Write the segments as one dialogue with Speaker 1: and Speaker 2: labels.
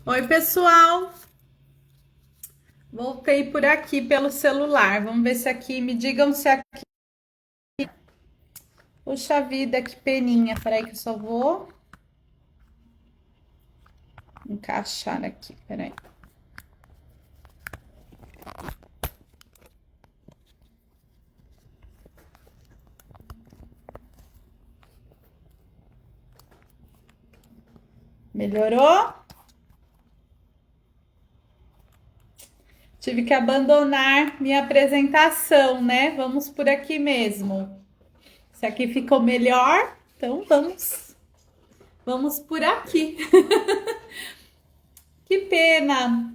Speaker 1: Oi, pessoal. Voltei por aqui pelo celular. Vamos ver se aqui, me digam se aqui. Puxa vida, que peninha. Peraí que eu só vou encaixar aqui. Peraí. Melhorou? Tive que abandonar minha apresentação, né? Vamos por aqui mesmo. Se aqui ficou melhor, então vamos. Vamos por aqui. Que pena.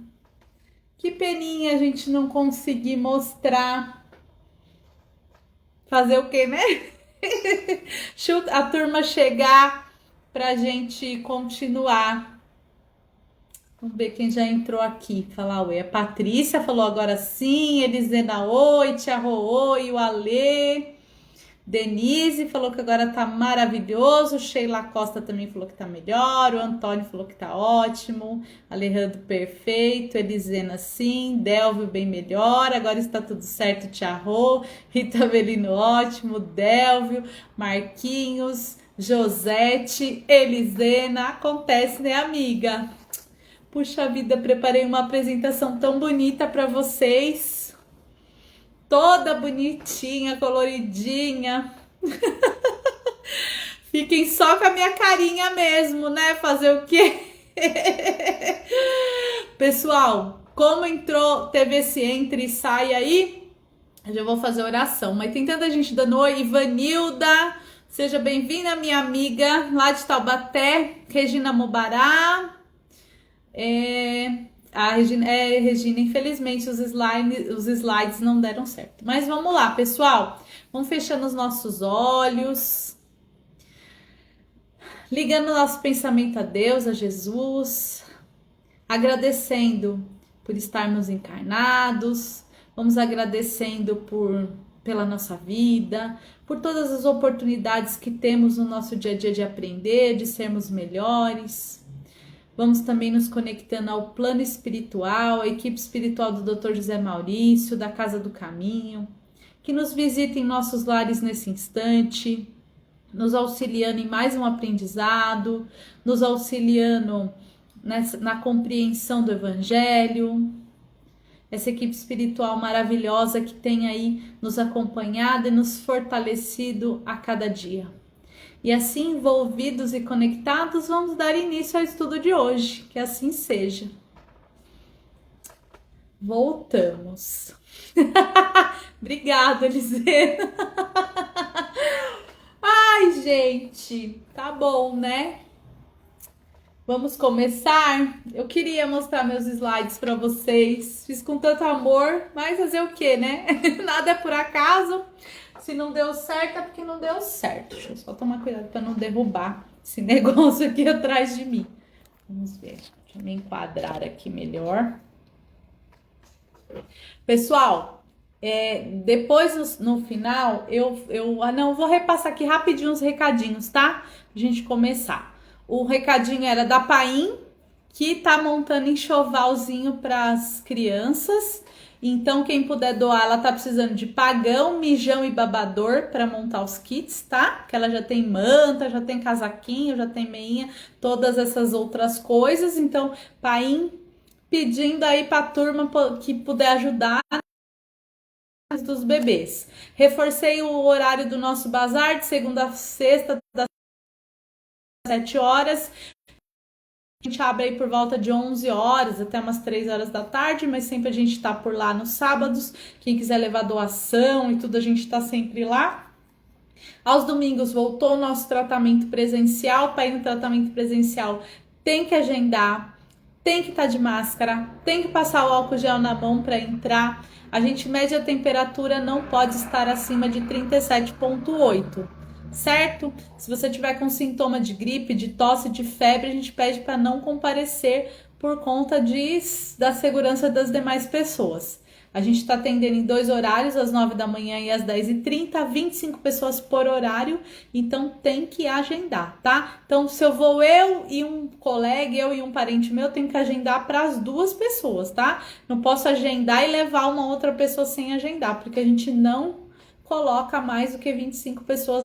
Speaker 1: Que peninha a gente não conseguir mostrar. Fazer o quê, né? A turma chegar pra gente continuar. Vamos ver quem já entrou aqui. Falar oi. A Patrícia falou agora sim. Elisena oi. Tia Rô, oi. O Alê. Denise falou que agora tá maravilhoso. Sheila Costa também falou que tá melhor. O Antônio falou que tá ótimo. Alejandro perfeito. Elisena sim. Delvio bem melhor. Agora está tudo certo, Tia Rô. Rita Avelino ótimo. Delvio. Marquinhos. Josete. Elisena. Acontece, né, amiga? Puxa vida, preparei uma apresentação tão bonita para vocês. Toda bonitinha, coloridinha. Fiquem só com a minha carinha mesmo, né? Fazer o quê? Pessoal, como entrou, teve esse entre e sai aí, eu já vou fazer oração. Mas tem tanta gente dando oi. Ivanilda, seja bem-vinda, minha amiga lá de Taubaté. Regina Mubará. Regina, infelizmente os slides não deram certo. Mas vamos lá, pessoal. Vamos fechando os nossos olhos, ligando nosso pensamento a Deus, a Jesus, agradecendo por estarmos encarnados. Vamos agradecendo pela nossa vida, por todas as oportunidades que temos no nosso dia a dia de aprender, de sermos melhores. Vamos também nos conectando ao plano espiritual, à equipe espiritual do Dr. José Maurício, da Casa do Caminho, que nos visita em nossos lares nesse instante, nos auxiliando em mais um aprendizado, nos auxiliando na compreensão do Evangelho. Essa equipe espiritual maravilhosa que tem aí nos acompanhado e nos fortalecido a cada dia. E assim, envolvidos e conectados, vamos dar início ao estudo de hoje. Que assim seja. Voltamos. Obrigada, Elisena. Ai, gente, tá bom, né? Vamos começar? Eu queria mostrar meus slides para vocês. Fiz com tanto amor, mas fazer o quê, né? Nada é por acaso. Se não deu certo, é porque não deu certo. Deixa eu só tomar cuidado para não derrubar esse negócio aqui atrás de mim. Vamos ver. Deixa eu me enquadrar aqui melhor. Pessoal, depois no final, eu vou repassar aqui rapidinho os recadinhos, tá? Pra gente começar. O recadinho era da Paim, que tá montando enxovalzinho para as crianças. Então, quem puder doar, ela tá precisando de pagão, mijão e babador para montar os kits, tá? Porque ela já tem manta, já tem casaquinho, já tem meinha, todas essas outras coisas. Então, Paim pedindo aí pra turma que puder ajudar dos bebês. Reforcei o horário do nosso bazar de segunda a sexta, das 7 horas. A gente abre aí por volta de 11 horas até umas 3 horas da tarde, mas sempre a gente tá por lá nos sábados. Quem quiser levar doação e tudo, a gente tá sempre lá. Aos domingos voltou o nosso tratamento presencial. Para ir no tratamento presencial tem que agendar, tem que estar de máscara, tem que passar o álcool gel na mão para entrar. A gente mede a temperatura, não pode estar acima de 37,8. Certo? Se você tiver com sintoma de gripe, de tosse, de febre, a gente pede para não comparecer por conta da segurança das demais pessoas. A gente está atendendo em 2 horários, às 9 da manhã e às 10h30, 25 pessoas por horário, então tem que agendar, tá? Então, se eu vou eu e um colega, eu e um parente meu, tenho que agendar para as 2 pessoas, tá? Não posso agendar e levar uma outra pessoa sem agendar, porque a gente não coloca mais do que 25 pessoas,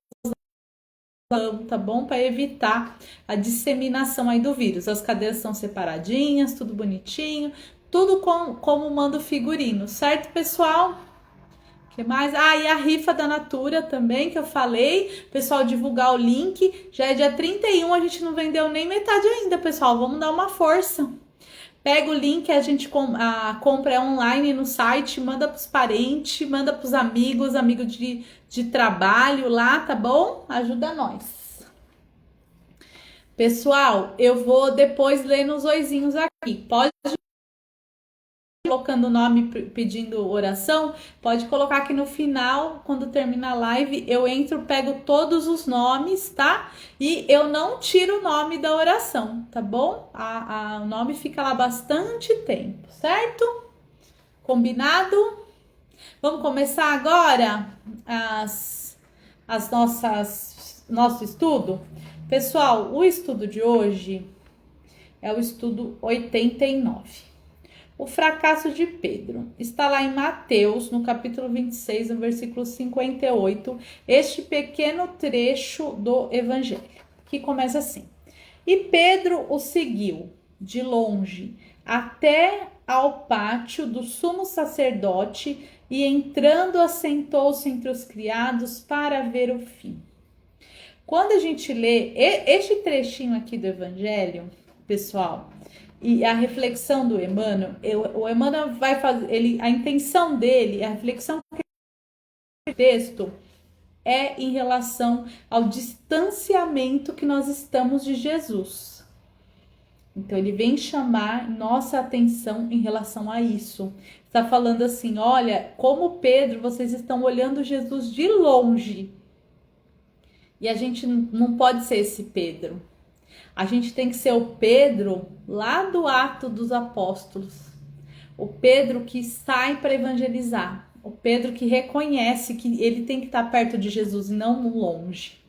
Speaker 1: tá bom? Para evitar a disseminação aí do vírus. As cadeiras são separadinhas, tudo bonitinho, tudo como manda o figurino, certo, pessoal? Que mais? Ah, e a rifa da Natura também, que eu falei. Pessoal, divulgar o link. Já é dia 31, a gente não vendeu nem metade ainda, pessoal. Vamos dar uma força. Pega o link, a gente compra online no site, manda pros parentes, manda pros amigos de trabalho lá, tá bom? Ajuda nós. Pessoal, eu vou depois ler nos oizinhos aqui. Pode colocando o nome pedindo oração, pode colocar aqui no final, quando termina a live, eu entro, pego todos os nomes, tá? E eu não tiro o nome da oração, tá bom? O nome fica lá bastante tempo, certo? Combinado? Vamos começar agora nosso estudo? Pessoal, o estudo de hoje é o estudo 89. O fracasso de Pedro. Está lá em Mateus, no capítulo 26, no versículo 58, este pequeno trecho do Evangelho, que começa assim. E Pedro o seguiu de longe até ao pátio do sumo sacerdote e, entrando, assentou-se entre os criados para ver o fim. Quando a gente lê este trechinho aqui do Evangelho, pessoal, e a reflexão do Emmanuel, o Emmanuel vai fazer, a intenção dele, a reflexão do texto é em relação ao distanciamento que nós estamos de Jesus. Então ele vem chamar nossa atenção em relação a isso. Está falando assim, olha, como Pedro, vocês estão olhando Jesus de longe. E a gente não pode ser esse Pedro. A gente tem que ser o Pedro lá do Ato dos Apóstolos. O Pedro que sai para evangelizar. O Pedro que reconhece que ele tem que estar perto de Jesus e não longe.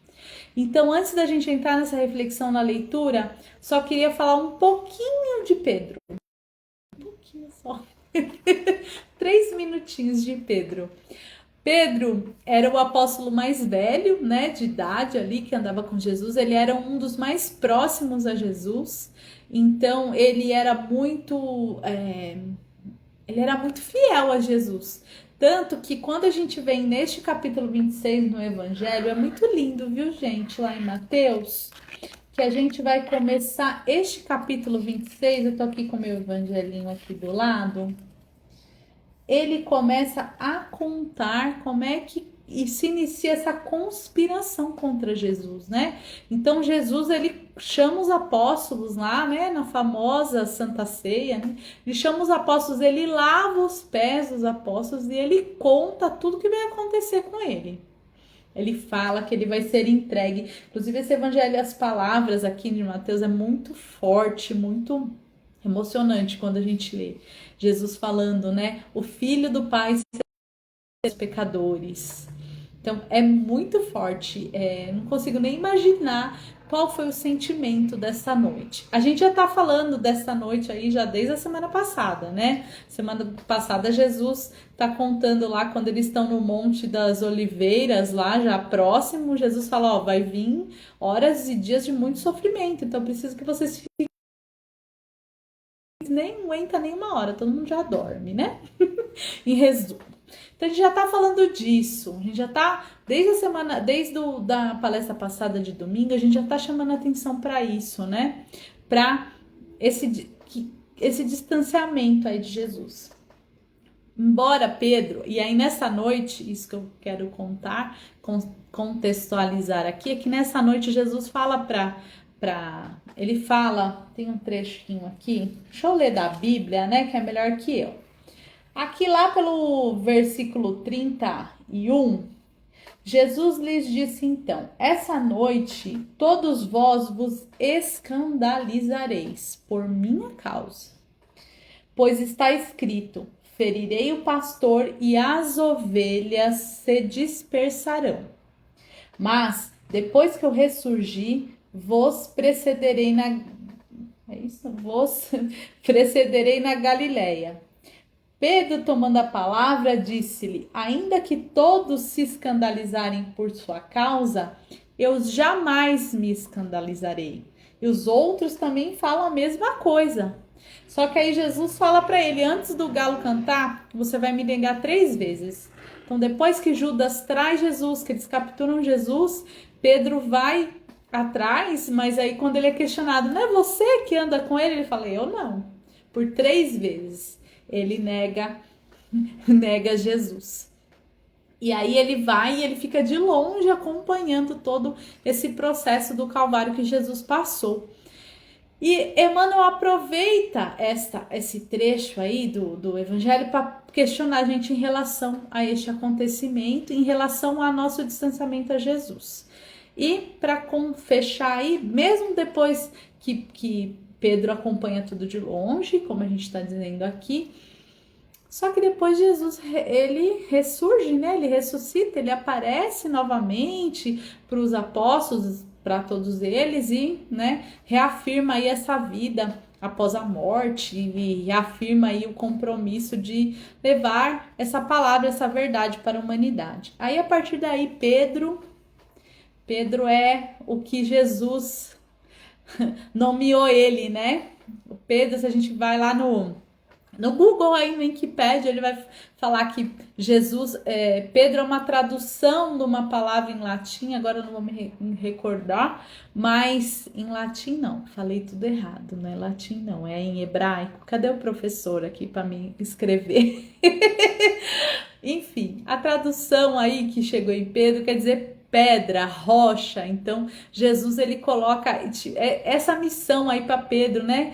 Speaker 1: Então, antes da gente entrar nessa reflexão na leitura, só queria falar um pouquinho de Pedro. Um pouquinho só. 3 minutinhos de Pedro. Pedro era o apóstolo mais velho, né, de idade ali, que andava com Jesus. Ele era um dos mais próximos a Jesus. Então, ele era muito fiel a Jesus. Tanto que quando a gente vem neste capítulo 26 no Evangelho, é muito lindo, viu, gente? Lá em Mateus, que a gente vai começar este capítulo 26. Eu tô aqui com o meu evangelinho aqui do lado. Ele começa a contar como é que se inicia essa conspiração contra Jesus, né? Então, Jesus, ele chama os apóstolos lá, né? Na famosa Santa Ceia, né? Ele chama os apóstolos, ele lava os pés dos apóstolos e ele conta tudo que vai acontecer com ele. Ele fala que ele vai ser entregue. Inclusive, esse evangelho, as palavras aqui de Mateus é muito forte, muito emocionante quando a gente lê. Jesus falando, né? O Filho do Pai será os pecadores. Então, é muito forte. Não consigo nem imaginar qual foi o sentimento dessa noite. A gente já tá falando dessa noite aí já desde a semana passada, né? Semana passada, Jesus tá contando lá quando eles estão no Monte das Oliveiras, lá já próximo. Jesus fala, ó, vai vir horas e dias de muito sofrimento. Então, preciso que vocês fiquem. Nem aguenta nem uma hora, todo mundo já dorme, né? Em resumo. Então a gente já tá falando disso, a gente já tá, da palestra passada de domingo, a gente já tá chamando atenção para isso, né? Para esse distanciamento aí de Jesus. Embora Pedro, e aí nessa noite, isso que eu quero contextualizar aqui, é que nessa noite Jesus fala ele fala, tem um trechinho aqui, deixa eu ler da Bíblia, né, que é melhor que eu. Aqui lá pelo versículo 31, Jesus lhes disse então, essa noite todos vós vos escandalizareis por minha causa, pois está escrito, ferirei o pastor e as ovelhas se dispersarão. Mas, depois que eu ressurgir, vos precederei na Galileia. Pedro, tomando a palavra, disse-lhe: ainda que todos se escandalizarem por sua causa, eu jamais me escandalizarei. E os outros também falam a mesma coisa. Só que aí Jesus fala para ele: antes do galo cantar, você vai me negar 3 vezes. Então, depois que Judas traz Jesus, que eles capturam Jesus, Pedro vai atrás, mas aí quando ele é questionado: não é você que anda com ele? Ele fala: eu não. Por 3 vezes ele nega Jesus. E aí ele vai e ele fica de longe acompanhando todo esse processo do Calvário que Jesus passou. E Emmanuel aproveita esse trecho aí do Evangelho para questionar a gente em relação a este acontecimento, em relação ao nosso distanciamento a Jesus. E para fechar aí, mesmo depois que Pedro acompanha tudo de longe, como a gente está dizendo aqui, só que depois Jesus, ele ressurge, né? Ele ressuscita, ele aparece novamente para os apóstolos, para todos eles e, né, reafirma aí essa vida após a morte e reafirma aí o compromisso de levar essa palavra, essa verdade para a humanidade. Aí, a partir daí, Pedro é o que Jesus nomeou ele, né? O Pedro, se a gente vai lá no Google, aí no Wikipedia, ele vai falar que Pedro é uma tradução de uma palavra em latim, agora eu não vou me recordar, mas em latim não, falei tudo errado, não é latim não, é em hebraico. Cadê o professor aqui para me escrever? Enfim, a tradução aí que chegou em Pedro quer dizer pedra, rocha. Então Jesus, ele coloca essa missão aí para Pedro, né?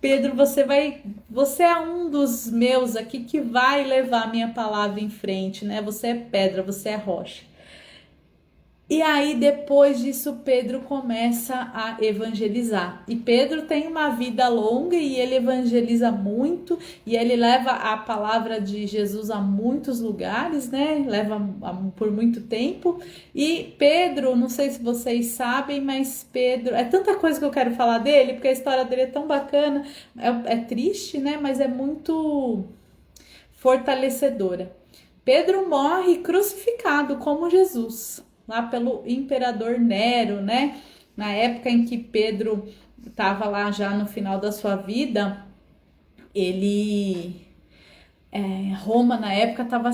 Speaker 1: Pedro, você é um dos meus aqui que vai levar a minha palavra em frente, né? Você é pedra, você é rocha. E aí, depois disso, Pedro começa a evangelizar. E Pedro tem uma vida longa e ele evangeliza muito. E ele leva a palavra de Jesus a muitos lugares, né? Leva por muito tempo. E Pedro, não sei se vocês sabem, mas Pedro... É tanta coisa que eu quero falar dele, porque a história dele é tão bacana. É triste, né? Mas é muito fortalecedora. Pedro morre crucificado como Jesus, lá pelo imperador Nero, né? Na época em que Pedro estava lá já no final da sua vida, Roma na época estava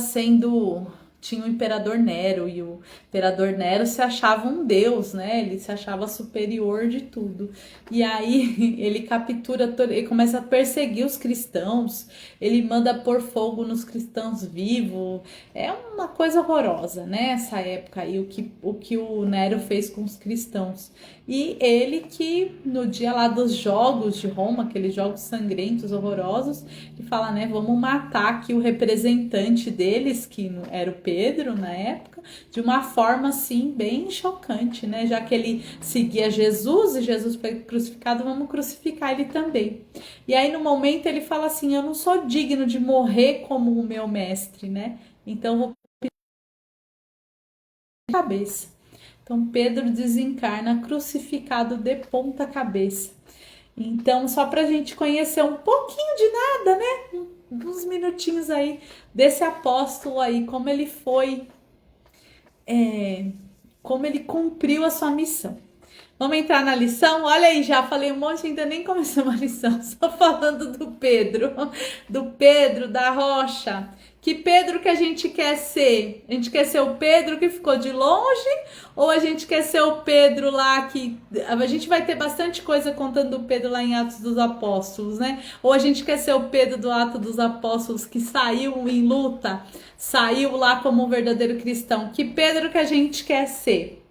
Speaker 1: tinha o imperador Nero, e o imperador Nero se achava um deus, né? Ele se achava superior de tudo. E aí ele captura, ele começa a perseguir os cristãos, ele manda pôr fogo nos cristãos vivos. É uma coisa horrorosa, né? Essa época aí, o que o Nero fez com os cristãos. E ele que no dia lá dos jogos de Roma, aqueles jogos sangrentos, horrorosos, ele fala, né, vamos matar aqui o representante deles, que era o Pedro na época, de uma forma assim bem chocante, né? Já que ele seguia Jesus e Jesus foi crucificado, vamos crucificar ele também. E aí no momento ele fala assim, eu não sou digno de morrer como o meu mestre, né? Então vou cabeça. Então Pedro desencarna crucificado de ponta cabeça. Então, só para a gente conhecer um pouquinho de nada, né? Uns minutinhos aí desse apóstolo aí, como ele foi, como ele cumpriu a sua missão. Vamos entrar na lição? Olha aí, já falei um monte, ainda nem começou a lição, só falando do Pedro da Rocha. Que Pedro que a gente quer ser? A gente quer ser o Pedro que ficou de longe? Ou a gente quer ser o Pedro lá que... A gente vai ter bastante coisa contando do Pedro lá em Atos dos Apóstolos, né? Ou a gente quer ser o Pedro do Atos dos Apóstolos que saiu em luta, saiu lá como um verdadeiro cristão? Que Pedro que a gente quer ser?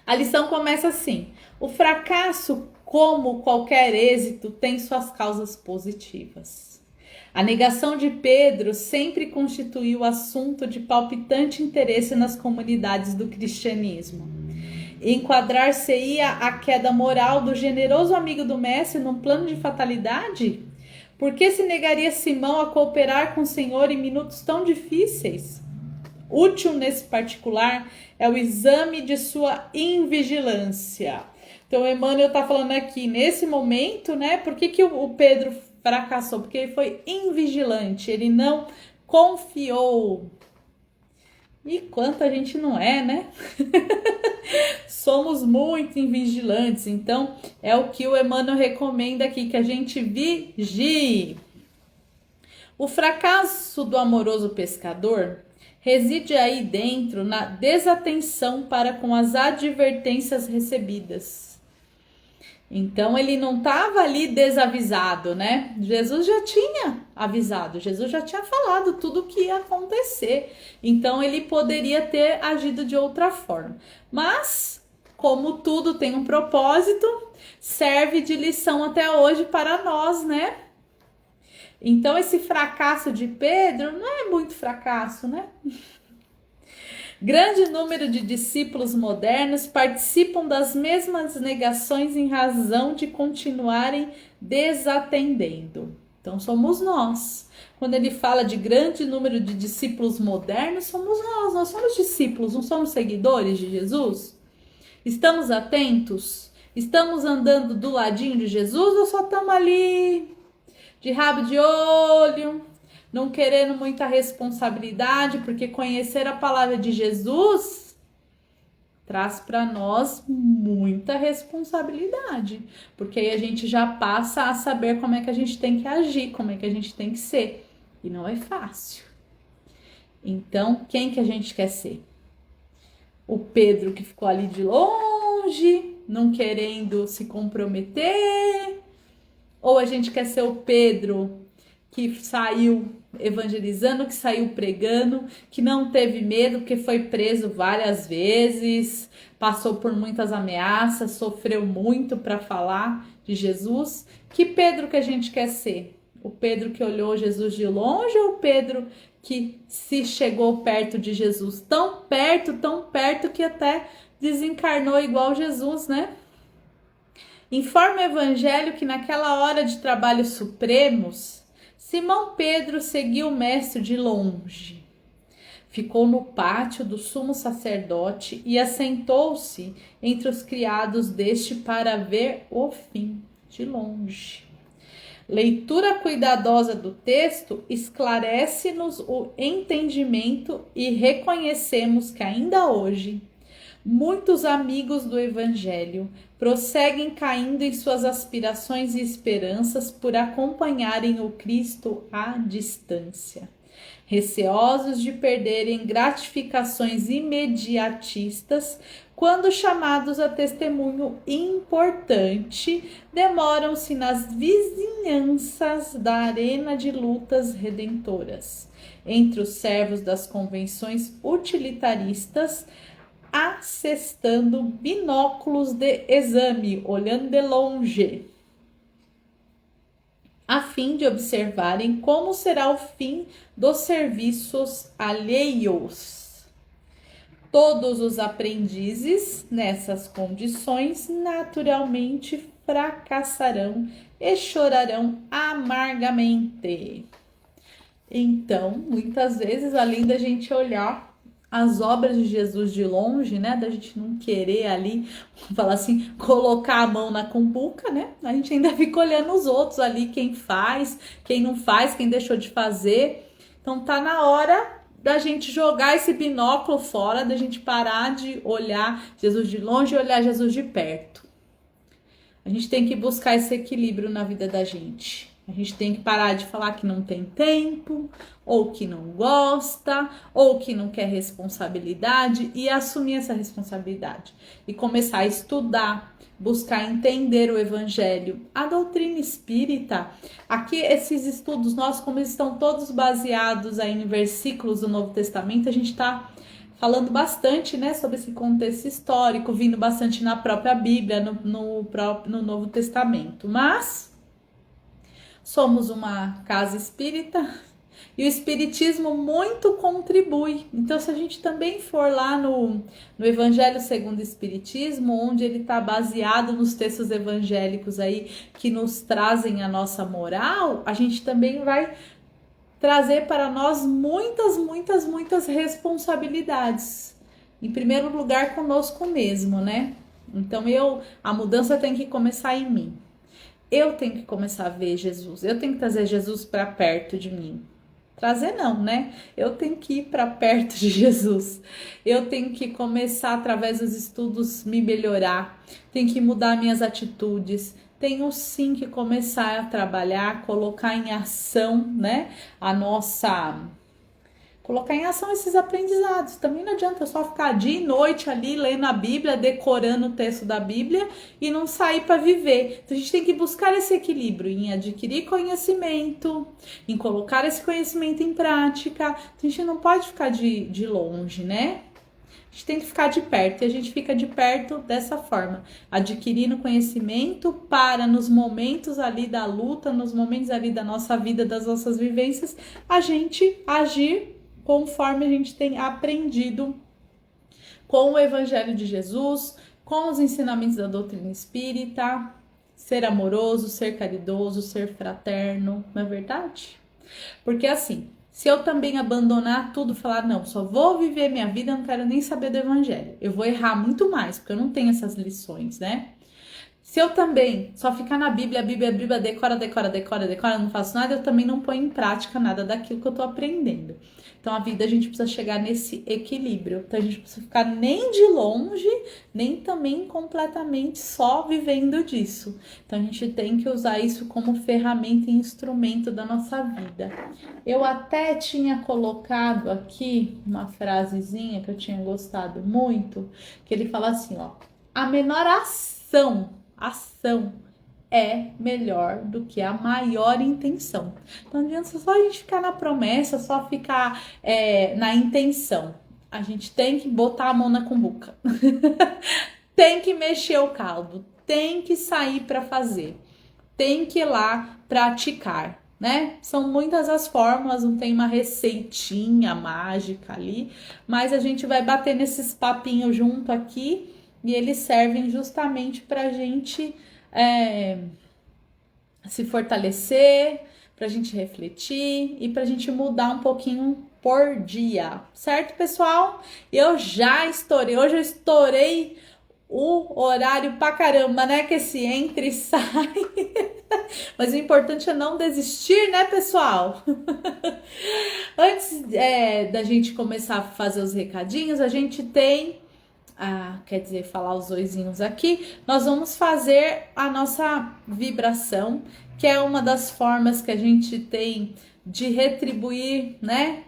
Speaker 1: A lição começa assim: o fracasso, como qualquer êxito, tem suas causas positivas. A negação de Pedro sempre constituiu assunto de palpitante interesse nas comunidades do cristianismo. Enquadrar-se-ia a queda moral do generoso amigo do mestre num plano de fatalidade? Por que se negaria Simão a cooperar com o Senhor em minutos tão difíceis? Útil nesse particular é o exame de sua invigilância. Então, Emmanuel está falando aqui, nesse momento, né? Por que o Pedro fracassou? Porque ele foi invigilante, ele não confiou. E quanta gente não é, né? Somos muito invigilantes. Então, é o que o Emmanuel recomenda aqui, que a gente vigie. O fracasso do amoroso pescador reside aí dentro na desatenção para com as advertências recebidas. Então, ele não estava ali desavisado, né? Jesus já tinha avisado, Jesus já tinha falado tudo o que ia acontecer. Então, ele poderia ter agido de outra forma. Mas, como tudo tem um propósito, serve de lição até hoje para nós, né? Então, esse fracasso de Pedro não é muito fracasso, né? Grande número de discípulos modernos participam das mesmas negações em razão de continuarem desatendendo. Então, somos nós. Quando ele fala de grande número de discípulos modernos, somos nós. Nós somos discípulos, não somos seguidores de Jesus? Estamos atentos? Estamos andando do ladinho de Jesus ou só estamos ali de rabo de olho, não querendo muita responsabilidade, porque conhecer a palavra de Jesus traz para nós muita responsabilidade, porque aí a gente já passa a saber como é que a gente tem que agir, como é que a gente tem que ser, e não é fácil. Então, quem que a gente quer ser? O Pedro que ficou ali de longe, não querendo se comprometer, ou a gente quer ser o Pedro que saiu evangelizando, que saiu pregando, que não teve medo, porque foi preso várias vezes, passou por muitas ameaças, sofreu muito para falar de Jesus? Que Pedro que a gente quer ser? O Pedro que olhou Jesus de longe ou o Pedro que se chegou perto de Jesus? Tão perto que até desencarnou igual Jesus, né? Informa o Evangelho que naquela hora de trabalhos supremos, Simão Pedro seguiu o mestre de longe. Ficou no pátio do sumo sacerdote e assentou-se entre os criados deste para ver o fim de longe. Leitura cuidadosa do texto esclarece-nos o entendimento e reconhecemos que ainda hoje muitos amigos do Evangelho prosseguem caindo em suas aspirações e esperanças por acompanharem o Cristo à distância, receosos de perderem gratificações imediatistas quando chamados a testemunho importante, demoram-se nas vizinhanças da arena de lutas redentoras, entre os servos das convenções utilitaristas, assestando binóculos de exame, olhando de longe, a fim de observarem como será o fim dos serviços alheios. Todos os aprendizes nessas condições naturalmente fracassarão e chorarão amargamente. Então, muitas vezes, além da gente olhar as obras de Jesus de longe, né, da gente não querer ali, falar assim, colocar a mão na cumbuca, né, a gente ainda fica olhando os outros ali, quem faz, quem não faz, quem deixou de fazer. Então tá na hora da gente jogar esse binóculo fora, da gente parar de olhar Jesus de longe e olhar Jesus de perto. A gente tem que buscar esse equilíbrio na vida da gente. A gente tem que parar de falar que não tem tempo, ou que não gosta, ou que não quer responsabilidade e assumir essa responsabilidade. E começar a estudar, buscar entender o Evangelho, a doutrina espírita. Aqui esses estudos nossos, como eles estão todos baseados aí em versículos do Novo Testamento, a gente está falando bastante, né, sobre esse contexto histórico, vindo bastante na própria Bíblia, no Novo Testamento. Mas somos uma casa espírita, E o Espiritismo muito contribui. Então, se a gente também for lá no Evangelho segundo o Espiritismo, onde ele está baseado nos textos evangélicos aí que nos trazem a nossa moral, a gente também vai trazer para nós muitas responsabilidades. Em primeiro lugar, conosco mesmo, né? Então, a mudança tem que começar em mim. Eu tenho que começar a ver Jesus. Eu tenho que trazer Jesus para perto de mim. Trazer não, né? Eu tenho que ir para perto de Jesus. Eu tenho que começar através dos estudos me melhorar. Tenho que mudar minhas atitudes. Tenho sim que começar a trabalhar, colocar em ação, né? Colocar em ação esses aprendizados. Também não adianta só ficar dia e noite ali lendo a Bíblia, decorando o texto da Bíblia e não sair para viver. Então a gente tem que buscar esse equilíbrio em adquirir conhecimento, em colocar esse conhecimento em prática. Então, a gente não pode ficar de longe, né? A gente tem que ficar de perto e a gente fica de perto dessa forma, adquirindo conhecimento para nos momentos ali da luta, nos momentos ali da nossa vida, das nossas vivências, a gente agir conforme a gente tem aprendido com o Evangelho de Jesus, com os ensinamentos da doutrina espírita, ser amoroso, ser caridoso, ser fraterno, não é verdade? Porque assim, se eu também abandonar tudo, falar, não, só vou viver minha vida, eu não quero nem saber do Evangelho, eu vou errar muito mais, porque eu não tenho essas lições, né? Se eu também só ficar na Bíblia, decora, não faço nada, eu também não ponho em prática nada daquilo que eu tô aprendendo. Então, a vida, a gente precisa chegar nesse equilíbrio. Então, a gente precisa ficar nem de longe, nem também completamente só vivendo disso. Então, a gente tem que usar isso como ferramenta e instrumento da nossa vida. Eu até tinha colocado aqui uma frasezinha que eu tinha gostado muito, que ele fala assim, ó, a menor ação é melhor do que a maior intenção. Não adianta só a gente ficar na promessa, só ficar na intenção. A gente tem que botar a mão na cumbuca. Tem que mexer o caldo. Tem que sair para fazer. Tem que ir lá praticar, né? São muitas as fórmulas, não tem uma receitinha mágica ali, mas a gente vai bater nesses papinhos junto aqui e eles servem justamente para a gente se fortalecer, para a gente refletir e para a gente mudar um pouquinho por dia, certo, pessoal? Hoje eu estourei o horário pra caramba, né? Que esse entra e sai. Mas o importante é não desistir, né, pessoal? Antes da gente começar a fazer os recadinhos, a gente tem... quer dizer, falar os oizinhos aqui, nós vamos fazer a nossa vibração, que é uma das formas que a gente tem de retribuir, né,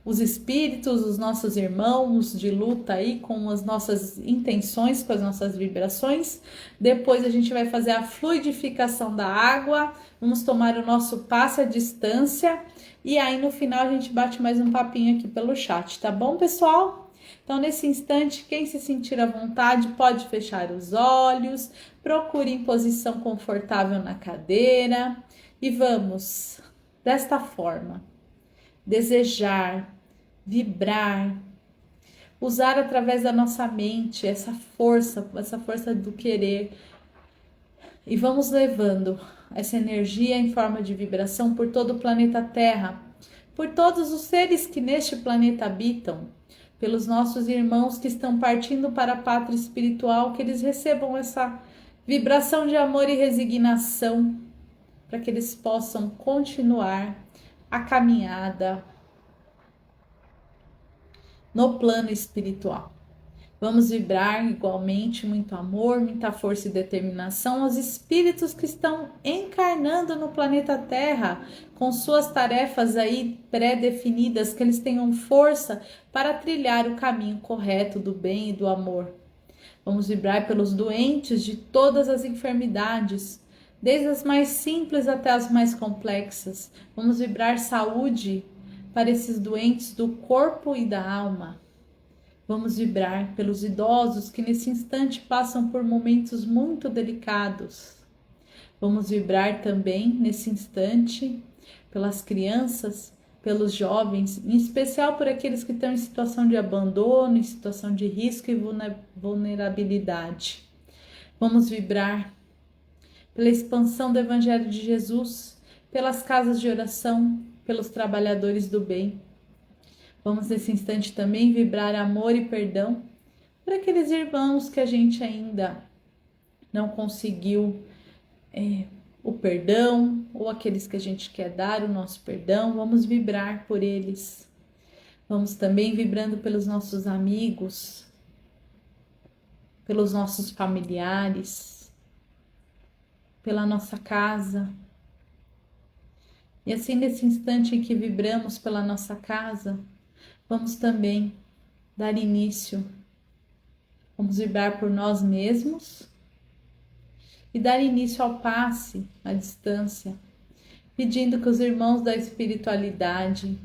Speaker 1: os espíritos, os nossos irmãos de luta aí com as nossas intenções, com as nossas vibrações. Depois a gente vai fazer a fluidificação da água, vamos tomar o nosso passe à distância e aí no final a gente bate mais um papinho aqui pelo chat, tá bom, pessoal? Então, nesse instante, quem se sentir à vontade pode fechar os olhos, procure em posição confortável na cadeira e vamos, desta forma, desejar, vibrar, usar através da nossa mente essa força do querer e vamos levando essa energia em forma de vibração por todo o planeta Terra, por todos os seres que neste planeta habitam, pelos nossos irmãos que estão partindo para a pátria espiritual, que eles recebam essa vibração de amor e resignação, para que eles possam continuar a caminhada no plano espiritual. Vamos vibrar igualmente muito amor, muita força e determinação aos espíritos que estão encarnando no planeta Terra com suas tarefas aí pré-definidas, que eles tenham força para trilhar o caminho correto do bem e do amor. Vamos vibrar pelos doentes de todas as enfermidades, desde as mais simples até as mais complexas. Vamos vibrar saúde para esses doentes do corpo e da alma. Vamos vibrar pelos idosos que nesse instante passam por momentos muito delicados. Vamos vibrar também nesse instante pelas crianças, pelos jovens, em especial por aqueles que estão em situação de abandono, em situação de risco e vulnerabilidade. Vamos vibrar pela expansão do Evangelho de Jesus, pelas casas de oração, pelos trabalhadores do bem. Vamos nesse instante também vibrar amor e perdão por aqueles irmãos que a gente ainda não conseguiu o perdão, ou aqueles que a gente quer dar o nosso perdão. Vamos vibrar por eles. Vamos também vibrando pelos nossos amigos, pelos nossos familiares, pela nossa casa. E assim, nesse instante em que vibramos pela nossa casa, vamos também dar início. Vamos vibrar por nós mesmos e dar início ao passe à distância, pedindo que os irmãos da espiritualidade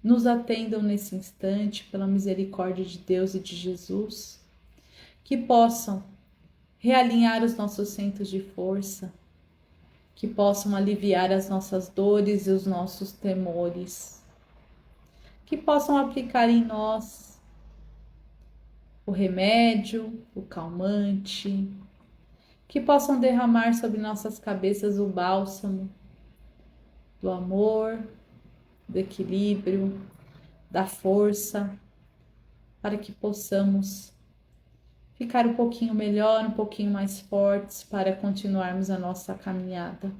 Speaker 1: nos atendam nesse instante pela misericórdia de Deus e de Jesus, que possam realinhar os nossos centros de força, que possam aliviar as nossas dores e os nossos temores, que possam aplicar em nós o remédio, o calmante, que possam derramar sobre nossas cabeças o bálsamo do amor, do equilíbrio, da força, para que possamos ficar um pouquinho melhor, um pouquinho mais fortes para continuarmos a nossa caminhada.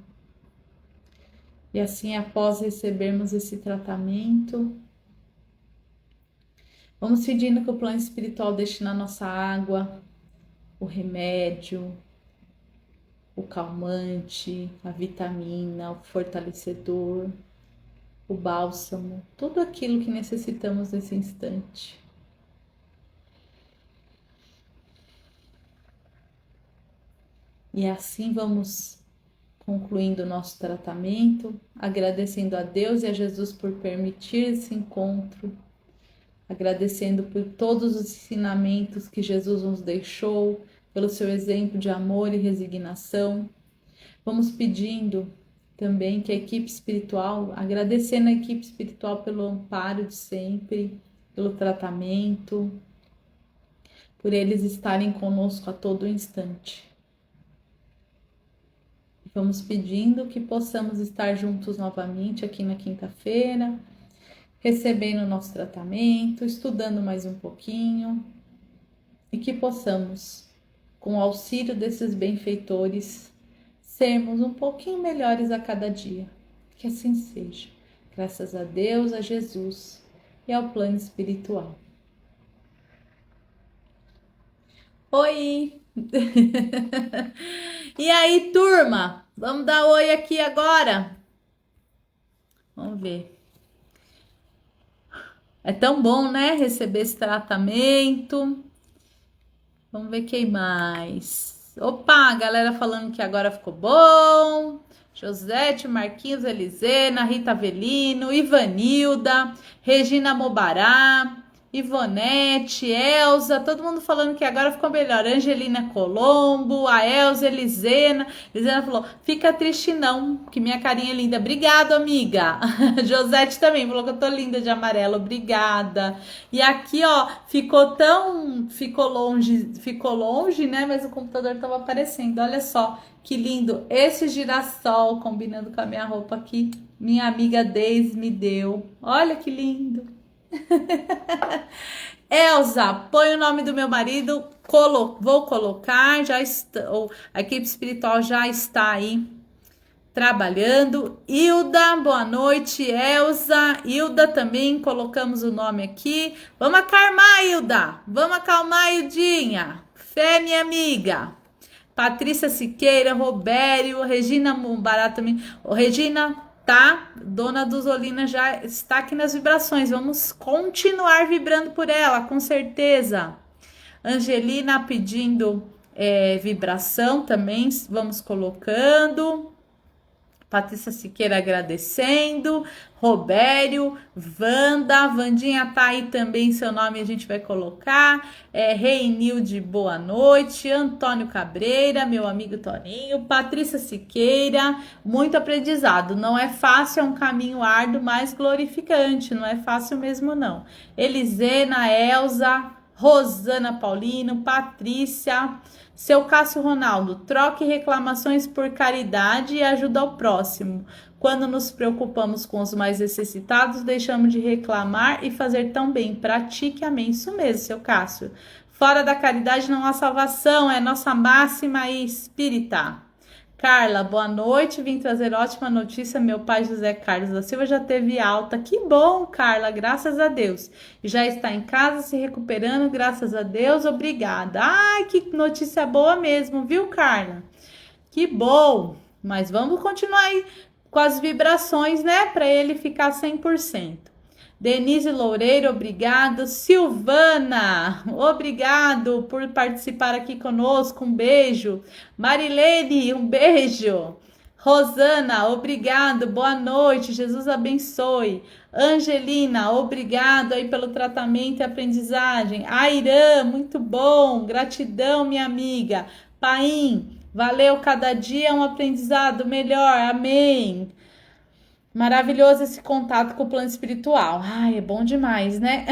Speaker 1: E assim, após recebermos esse tratamento, vamos pedindo que o plano espiritual deixe na nossa água o remédio, o calmante, a vitamina, o fortalecedor, o bálsamo, tudo aquilo que necessitamos nesse instante. E assim vamos concluindo o nosso tratamento, agradecendo a Deus e a Jesus por permitir esse encontro, agradecendo por todos os ensinamentos que Jesus nos deixou, pelo seu exemplo de amor e resignação. Vamos pedindo também que a equipe espiritual, agradecendo a equipe espiritual pelo amparo de sempre, pelo tratamento, por eles estarem conosco a todo instante. Vamos pedindo que possamos estar juntos novamente aqui na quinta-feira, recebendo o nosso tratamento, estudando mais um pouquinho e que possamos, com o auxílio desses benfeitores, sermos um pouquinho melhores a cada dia. Que assim seja. Graças a Deus, a Jesus e ao plano espiritual. Oi! E aí, turma? Vamos dar oi aqui agora? Vamos ver. É tão bom, né? Receber esse tratamento. Vamos ver quem mais. Opa, a galera falando que agora ficou bom. Josete, Marquinhos, Elisena, Rita Avelino, Ivanilda, Regina Mobará, Ivonete, Elza, todo mundo falando que agora ficou melhor. Angelina Colombo, a Elza, Elisena. Elisena falou, fica triste não, que minha carinha é linda. Obrigada, amiga. Josete também falou que eu tô linda de amarelo, obrigada. E aqui, ó, ficou longe, né? Mas o computador tava aparecendo, olha só. Que lindo, esse girassol combinando com a minha roupa aqui, minha amiga Deise me deu. Olha que lindo. Elza, põe o nome do meu marido, vou colocar, já está, a equipe espiritual já está aí trabalhando. Hilda, boa noite, Elza. Hilda também, colocamos o nome aqui. Vamos acalmar, Hilda, vamos acalmar, Hildinha. Fé, minha amiga. Patrícia Siqueira, Robério, Regina Mubará também. Regina, tá? Dona Duzolina já está aqui nas vibrações. Vamos continuar vibrando por ela, com certeza. Angelina pedindo vibração também. Vamos colocando. Patrícia Siqueira agradecendo, Robério, Wanda, Vandinha tá aí também, seu nome a gente vai colocar, Reinilde, boa noite, Antônio Cabreira, meu amigo Toninho, Patrícia Siqueira, muito aprendizado, não é fácil, é um caminho árduo, mas glorificante, não é fácil mesmo não. Elisena, Elza, Rosana Paulino, Patrícia, seu Cássio Ronaldo, troque reclamações por caridade e ajuda ao próximo. Quando nos preocupamos com os mais necessitados, deixamos de reclamar e fazer tão bem. Pratique, amém. Isso mesmo, seu Cássio. Fora da caridade não há salvação, é nossa máxima espírita. Carla, boa noite, vim trazer ótima notícia, meu pai José Carlos da Silva já teve alta, que bom, Carla, graças a Deus, já está em casa se recuperando, graças a Deus, obrigada. Ai, que notícia boa mesmo, viu, Carla? Que bom, mas vamos continuar aí com as vibrações, né, para ele ficar 100%. Denise Loureiro, obrigado. Silvana, obrigado por participar aqui conosco, um beijo. Marilene, um beijo. Rosana, obrigado, boa noite, Jesus abençoe. Angelina, obrigado aí pelo tratamento e aprendizagem. Airã, muito bom, gratidão, minha amiga. Paim, valeu, cada dia é um aprendizado melhor, amém. Maravilhoso esse contato com o plano espiritual. Ai, é bom demais, né?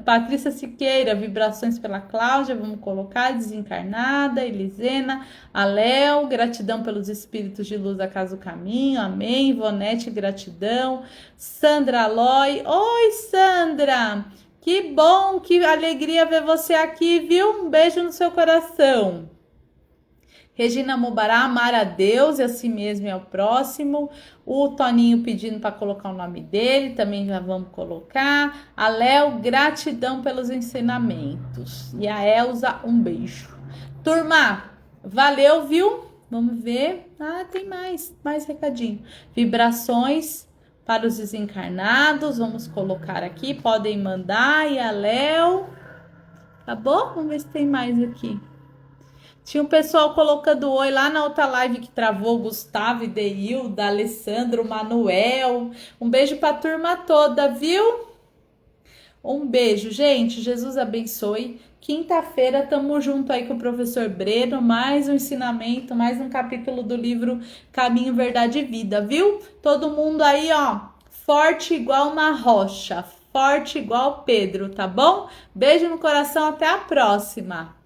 Speaker 1: Patrícia Siqueira, vibrações pela Cláudia, vamos colocar, desencarnada, Elisena, Aléo, gratidão pelos espíritos de luz da Casa do Caminho, amém. Ivonete, gratidão. Sandra Aloy, oi Sandra, que bom, que alegria ver você aqui, viu? Um beijo no seu coração. Regina Mubará, amar a Deus e a si mesmo e ao próximo. O Toninho pedindo para colocar o nome dele, também já vamos colocar. A Léo, gratidão pelos ensinamentos. E a Elza, um beijo. Turma, valeu, viu? Vamos ver. Ah, tem mais recadinho. Vibrações para os desencarnados, vamos colocar aqui, podem mandar. E a Léo, tá bom? Vamos ver se tem mais aqui. Tinha um pessoal colocando oi lá na outra live que travou, Gustavo, Ideilda, Alessandro, Manuel. Um beijo pra turma toda, viu? Um beijo, gente. Jesus abençoe. Quinta-feira tamo junto aí com o professor Breno. Mais um ensinamento, mais um capítulo do livro Caminho, Verdade e Vida, viu? Todo mundo aí, ó, forte igual uma rocha, forte igual Pedro, tá bom? Beijo no coração, até a próxima.